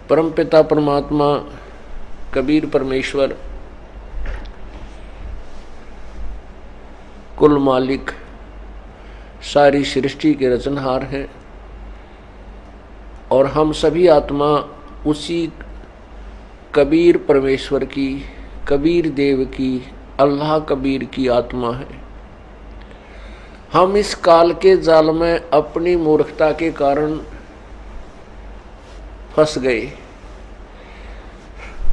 परमपिता परमात्मा कबीर परमेश्वर कुल मालिक सारी सृष्टि के रचनहार हैं और हम सभी आत्मा उसी कबीर परमेश्वर की, कबीर देव की, अल्लाह कबीर की आत्मा है। हम इस काल के जाल में अपनी मूर्खता के कारण फंस गए।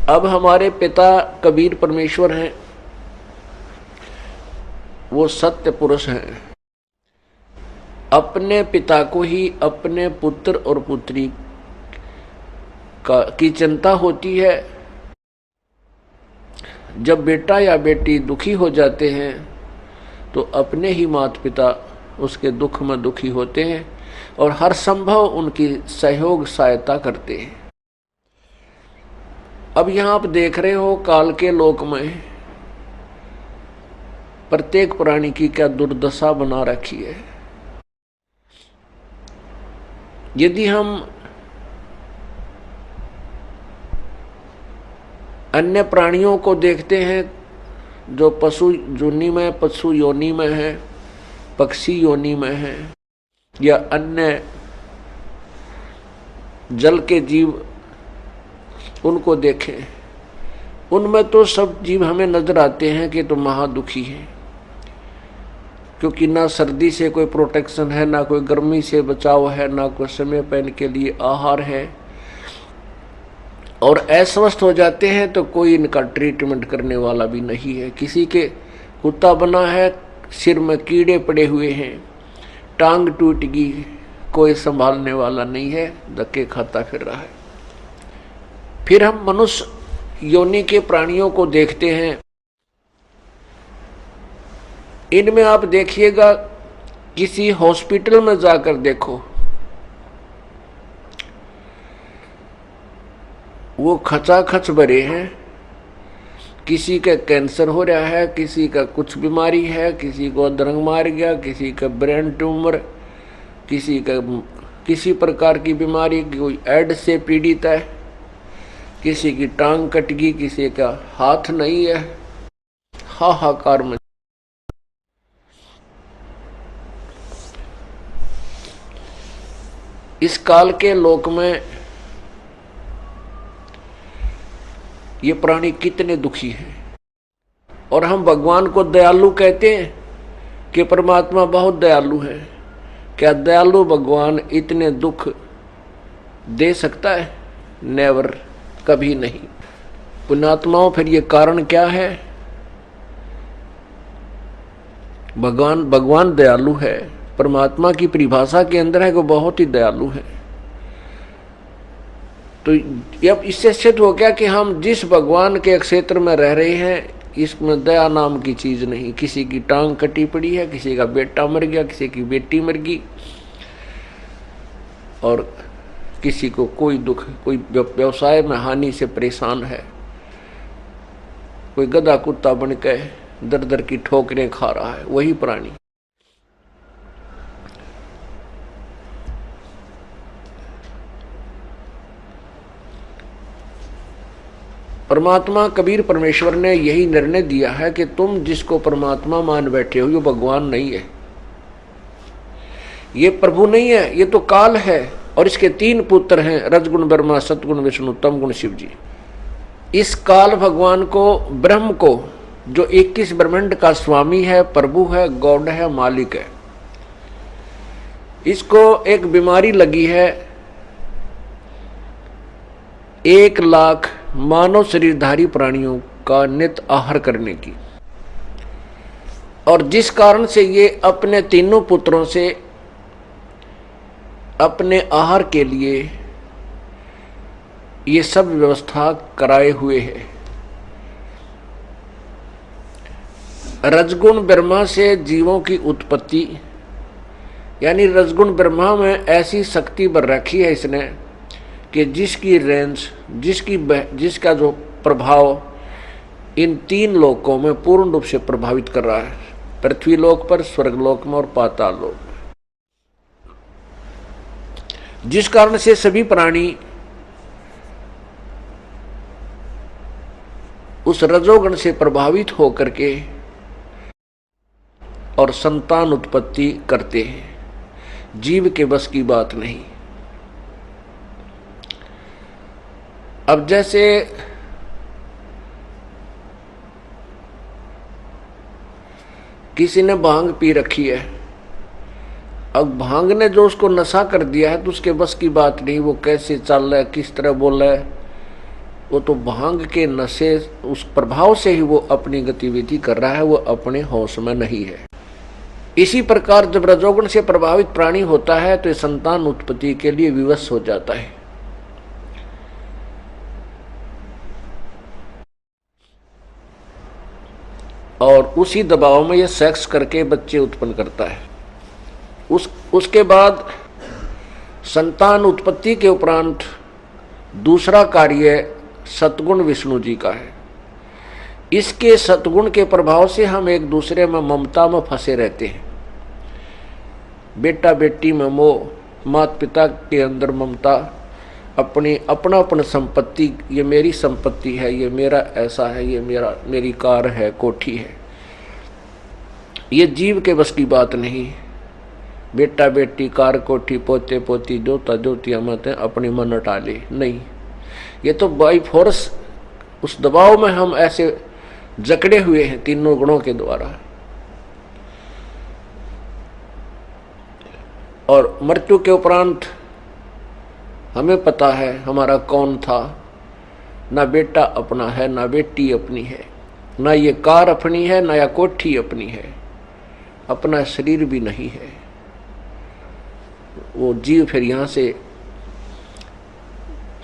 अब हमारे पिता कबीर परमेश्वर हैं, वो सत्य पुरुष हैं। अपने पिता को ही अपने पुत्र और पुत्री की चिंता होती है। जब बेटा या बेटी दुखी हो जाते हैं तो अपने ही माता पिता उसके दुख में दुखी होते हैं और हर संभव उनकी सहयोग सहायता करते हैं। अब यहाँ आप देख रहे हो काल के लोक में प्रत्येक प्राणी की क्या दुर्दशा बना रखी है। यदि हम अन्य प्राणियों को देखते हैं जो पशु योनि में है, पक्षी योनि में है, या अन्य जल के जीव उनको देखें, उनमें तो सब जीव हमें नजर आते हैं कि तो महादुखी हैं, क्योंकि ना सर्दी से कोई प्रोटेक्शन है, ना कोई गर्मी से बचाव है, ना कोई समय पैन के लिए आहार है, और अस्वस्थ हो जाते हैं तो कोई इनका ट्रीटमेंट करने वाला भी नहीं है। किसी के कुत्ता बना है, सिर में कीड़े पड़े हुए हैं, टांग टूट गई, कोई संभालने वाला नहीं है, धक्के खाता फिर रहा है। फिर हम मनुष्य योनि के प्राणियों को देखते हैं। इनमें आप देखिएगा, किसी हॉस्पिटल में जाकर देखो, वो खचाखच भरे हैं। किसी का कैंसर हो रहा है, किसी का कुछ बीमारी है, किसी को अधरंग मार गया, किसी का ब्रेन ट्यूमर, किसी का किसी प्रकार की बीमारी, कोई एड्स से पीड़ित है, किसी की टांग कट गई, किसी का हाथ नहीं है, हाहाकार में। इस काल के लोक में ये प्राणी कितने दुखी हैं, और हम भगवान को दयालु कहते हैं कि परमात्मा बहुत दयालु है। क्या दयालु भगवान इतने दुख दे सकता है? नेवर, कभी नहीं। पुण्यात्माओं, फिर ये कारण क्या है? भगवान दयालु है। परमात्मा की परिभाषा के अंदर है कि बहुत ही दयालु है। तो अब इससे सिद्ध हो गया कि हम जिस भगवान के क्षेत्र में रह रहे हैं, इसमें दया नाम की चीज नहीं। किसी की टांग कटी पड़ी है, किसी का बेटा मर गया, किसी की बेटी मर गई, और किसी को कोई दुख, कोई व्यवसाय में हानि से परेशान है, कोई गधा कुत्ता बन के दर दर की ठोकरें खा रहा है, वही प्राणी। परमात्मा कबीर परमेश्वर ने यही निर्णय दिया है कि तुम जिसको परमात्मा मान बैठे हो, ये भगवान नहीं है, ये प्रभु नहीं है, ये तो काल है। और इसके 3 पुत्र हैं, रजगुण ब्रह्मा, सतगुण विष्णु, तमगुण शिव जी। इस काल भगवान को, ब्रह्म को, जो 21 ब्रह्मांड का स्वामी है, प्रभु है, गॉड है, मालिक है, इसको एक बीमारी लगी है 1 लाख मानव शरीरधारी प्राणियों का नित आहार करने की, और जिस कारण से ये अपने 3 पुत्रों से अपने आहार के लिए ये सब व्यवस्था कराए हुए है। रजगुण ब्रह्मा से जीवों की उत्पत्ति, यानी रजगुण ब्रह्मा में ऐसी शक्ति भर रखी है इसने कि जिसकी रेंज, जिसका जो प्रभाव इन 3 लोकों में पूर्ण रूप से प्रभावित कर रहा है, पृथ्वी लोक पर, स्वर्गलोक में और पाताल लोक में। जिस कारण से सभी प्राणी उस रजोगुण से प्रभावित होकर के और संतान उत्पत्ति करते हैं। जीव के बस की बात नहीं। अब जैसे किसी ने भांग पी रखी है, अब भांग ने जो उसको नशा कर दिया है तो उसके बस की बात नहीं, वो कैसे चल रहा है, किस तरह बोल रहा है, वो तो भांग के नशे उस प्रभाव से ही वो अपनी गतिविधि कर रहा है, वो अपने होश में नहीं है। इसी प्रकार जब रजोगुण से प्रभावित प्राणी होता है तो संतान उत्पत्ति के लिए विवश हो जाता है। और उसी दबाव में यह सेक्स करके बच्चे उत्पन्न करता है। उसके बाद संतान उत्पत्ति के उपरांत दूसरा कार्य सतगुण विष्णु जी का है। इसके सतगुण के प्रभाव से हम एक दूसरे में ममता में फंसे रहते हैं। बेटा बेटी में मोह, माता पिता के अंदर ममता, अपना संपत्ति, ये मेरी संपत्ति है, ये मेरा ऐसा है, ये मेरी कार है, कोठी है। ये जीव के बस की बात नहीं। बेटा बेटी, कार कोठी, पोते पोती, जोता जोतिया मत अपनी मन टाले नहीं। ये तो बाई फोर्स उस दबाव में हम ऐसे जकड़े हुए हैं तीनों गुणों के द्वारा। और मृत्यु के उपरांत हमें पता है हमारा कौन था। ना बेटा अपना है, ना बेटी अपनी है, ना ये कार अपनी है, ना या कोठी अपनी है, अपना शरीर भी नहीं है। वो जीव फिर यहाँ से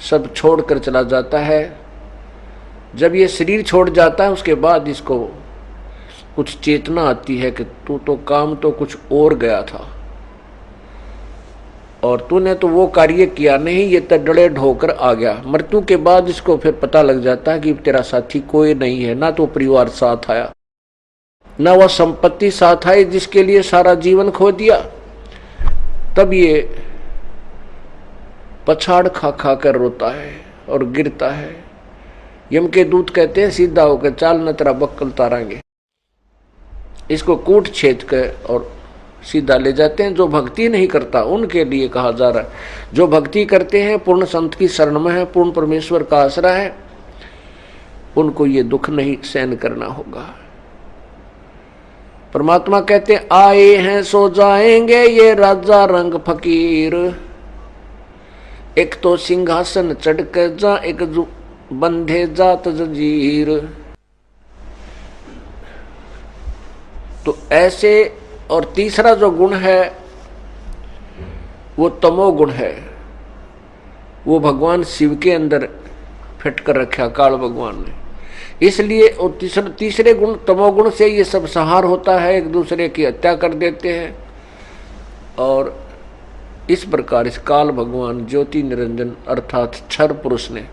सब छोड़कर चला जाता है। जब ये शरीर छोड़ जाता है उसके बाद इसको कुछ चेतना आती है कि तू तो काम तो कुछ और गया था और तूने तो वो कार्य किया नहीं, ये तो डड़े ढोकर आ गया। मृत्यु के बाद इसको फिर पता लग जाता है कि तेरा साथी कोई नहीं है, ना तो परिवार साथ आया, ना वह संपत्ति साथ आई जिसके लिए सारा जीवन खो दिया। तब ये पछाड़ खा खा कर रोता है और गिरता है। यम के दूत कहते हैं सीधा होकर चाल न तेरा बक्कल तारांगे। इसको कूट छेद कर और सीधा ले जाते हैं। जो भक्ति नहीं करता उनके लिए कहा जा रहा है। जो भक्ति करते हैं, पूर्ण संत की शरण में है, पूर्ण परमेश्वर का आसरा है, उनको ये दुख नहीं सहन करना होगा। परमात्मा कहते हैं आए हैं सो जाएंगे ये राजा रंग फकीर, एक तो सिंहासन चढ़ कर जा, एक बंधे जात जंजीर। तो ऐसे। और तीसरा जो गुण है वो तमोगुण है। वो भगवान शिव के फिट फिट कर रखा काल भगवान ने। इसलिए और तीसरे गुण तमोगुण से ये सब संहार होता है, एक दूसरे की हत्या कर देते हैं। और इस प्रकार इस काल भगवान ज्योति निरंजन अर्थात क्षर पुरुष ने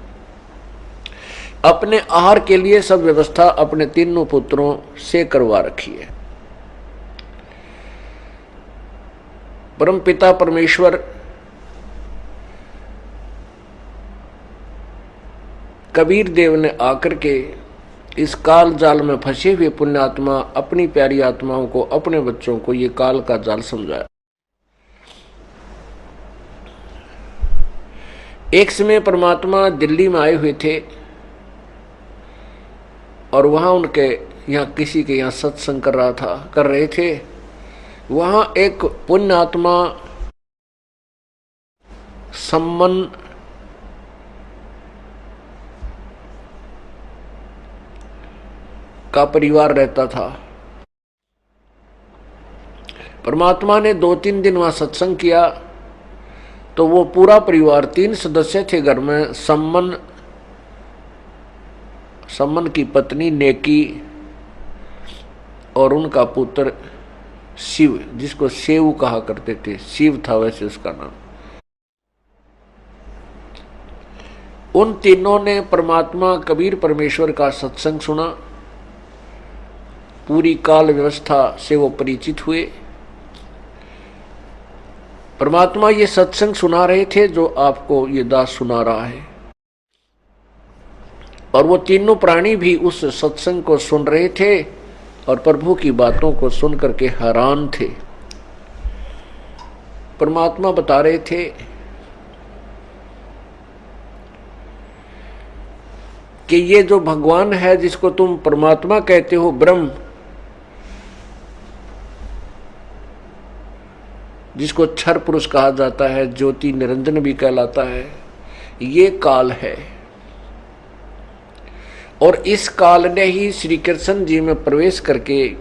अपने आहार के लिए सब व्यवस्था अपने तीनों पुत्रों से करवा रखी है। परम पिता परमेश्वर कबीर देव ने आकर के इस काल जाल में फंसे हुए पुण्यात्मा अपनी प्यारी आत्माओं को, अपने बच्चों को ये काल का जाल समझाया। एक समय परमात्मा दिल्ली में आए हुए थे और वहां उनके यहाँ किसी के यहाँ सत्संग कर रहे थे। वहां एक पुण्यात्मा सम्मन का परिवार रहता था। परमात्मा ने 2-3 दिन वहां सत्संग किया तो वो पूरा परिवार, 3 सदस्य थे घर में। सम्मन की पत्नी नेकी और उनका पुत्र शिव, जिसको सेव कहा करते थे, शिव था वैसे उसका नाम। उन तीनों ने परमात्मा कबीर परमेश्वर का सत्संग सुना। पूरी काल व्यवस्था से वो परिचित हुए। परमात्मा ये सत्संग सुना रहे थे जो आपको ये दास सुना रहा है। और वो तीनों प्राणी भी उस सत्संग को सुन रहे थे और प्रभु की बातों को सुन करके हैरान थे। परमात्मा बता रहे थे कि ये जो भगवान है जिसको तुम परमात्मा कहते हो, ब्रह्म, जिसको क्षर पुरुष कहा जाता है, ज्योति निरंजन भी कहलाता है, ये काल है। और इस काल ने ही श्री कृष्ण जी में प्रवेश करके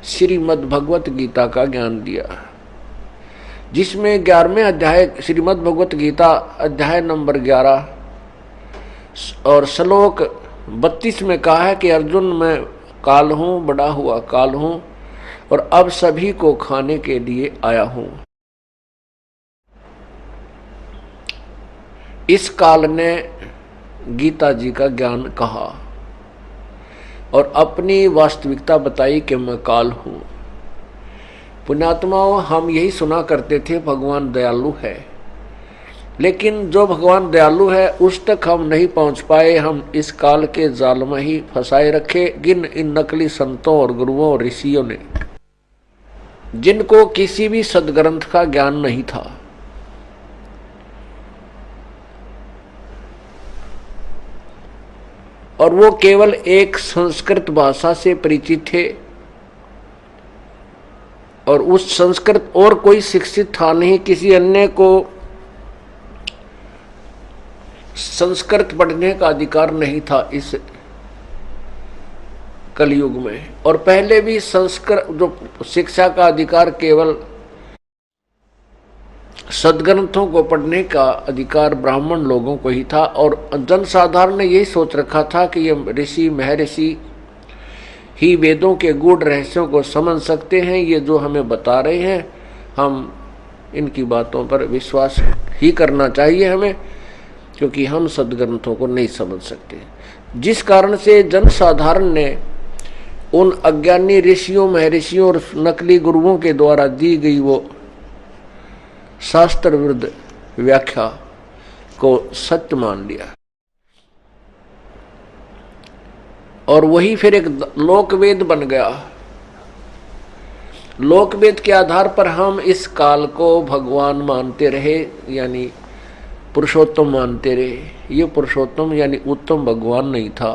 श्रीमद् भगवत गीता का ज्ञान दिया, जिसमें 11वें अध्याय श्रीमद् भगवत गीता अध्याय नंबर 11 और श्लोक 32 में कहा है कि अर्जुन, मैं काल हूं, बड़ा हुआ काल हूं और अब सभी को खाने के लिए आया हूं। इस काल ने गीता जी का ज्ञान कहा और अपनी वास्तविकता बताई कि मैं काल हूं। पुण्यात्माओं, हम यही सुना करते थे भगवान दयालु है, लेकिन जो भगवान दयालु है उस तक हम नहीं पहुंच पाए। हम इस काल के जाल में ही फंसाए रखे इन नकली संतों और गुरुओं और ऋषियों ने, जिनको किसी भी सदग्रंथ का ज्ञान नहीं था। और वो केवल एक संस्कृत भाषा से परिचित थे और उस संस्कृत और कोई शिक्षित था नहीं, किसी अन्य को संस्कृत पढ़ने का अधिकार नहीं था इस कलयुग में। और पहले भी संस्कृत जो शिक्षा का अधिकार केवल सदग्रंथों को पढ़ने का अधिकार ब्राह्मण लोगों को ही था। और जनसाधारण ने यही सोच रखा था कि ये ऋषि महर्षि ही वेदों के गूढ़ रहस्यों को समझ सकते हैं, ये जो हमें बता रहे हैं हम इनकी बातों पर विश्वास ही करना चाहिए हमें, क्योंकि हम सदग्रंथों को नहीं समझ सकते। जिस कारण से जनसाधारण ने उन अज्ञानी ऋषियों महर्षियों और नकली गुरुओं के द्वारा दी गई वो शास्त्र विरुद्ध व्याख्या को सत्य मान लिया और वही फिर एक लोकवेद बन गया। लोकवेद के आधार पर हम इस काल को भगवान मानते रहे, यानी पुरुषोत्तम मानते रहे। ये पुरुषोत्तम यानी उत्तम भगवान नहीं था,